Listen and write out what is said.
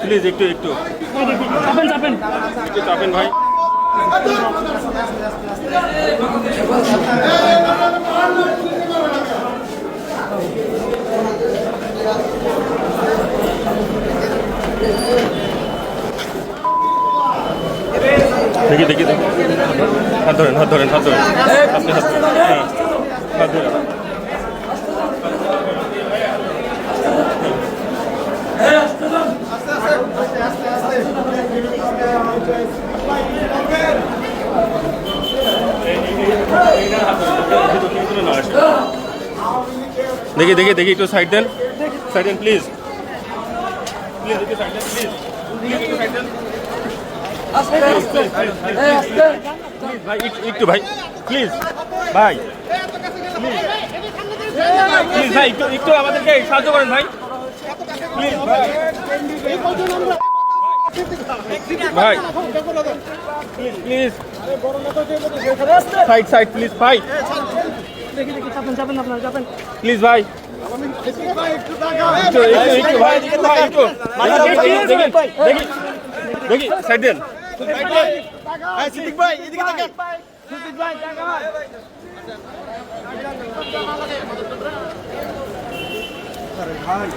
Please একটু একটু চাপেন ভাই। দেখি দেখি দেখি হাত ধরেন হাত ধরেন হাত ধরেন আপনি হাত হ্যাঁ হাত ধরেন। দেখি দেখি দেখি একটু সাইড দেন প্লিজ প্লিজ একটু সাইড দেন প্লিজ একটু সাইড দেন ভাই একটু ভাই প্লিজ ভাই প্লিজ ভাই একটু একটু আমাদেরকে সাহায্য করেন ভাই প্লিজ ভাই ভাই প্লিজ সাইড সাইড প্লিজ ভাই প্লিজ ভাই একটু ভাই দেখি সাইড দেন সিদ্দিক ভাই এদিকে দেখেন সিদ্দিক ভাই ভাই